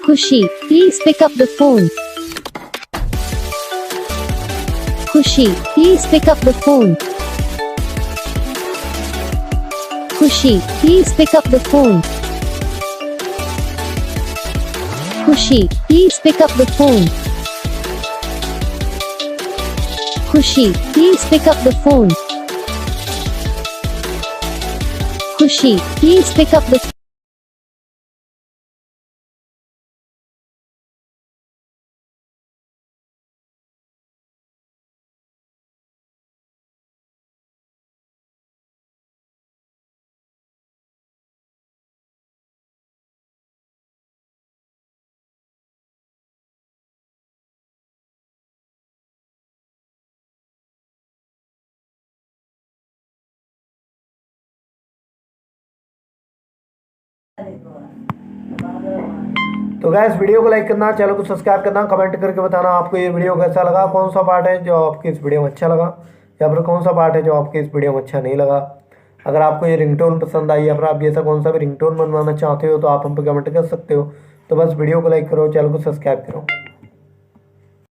Khushi, please pick up the phone. Khushi, please pick up the phone. Khushi, please pick up the phone. Khushi, please pick up the phone. Khushi, please pick up the phone. Khushi, please pick up the तो gas video को like करना, channel को subscribe करना, comment करके बताना आपको ये video कैसा लगा, कौन सा पार्ट है जो आपके इस वीडियो में अच्छा लगा या फिर कौन सा पार्ट है जो आपके इस वीडियो में अच्छा नहीं लगा। अगर आपको ये रिंगटोन पसंद आई या फिर आप जैसा कौन सा भी रिंगटोन बनवाना चाहते हो तो आप हम पे कमेंट कर सकते हो। तो बस वीडियो को लाइक करो, चैनल को सब्सक्राइब करो।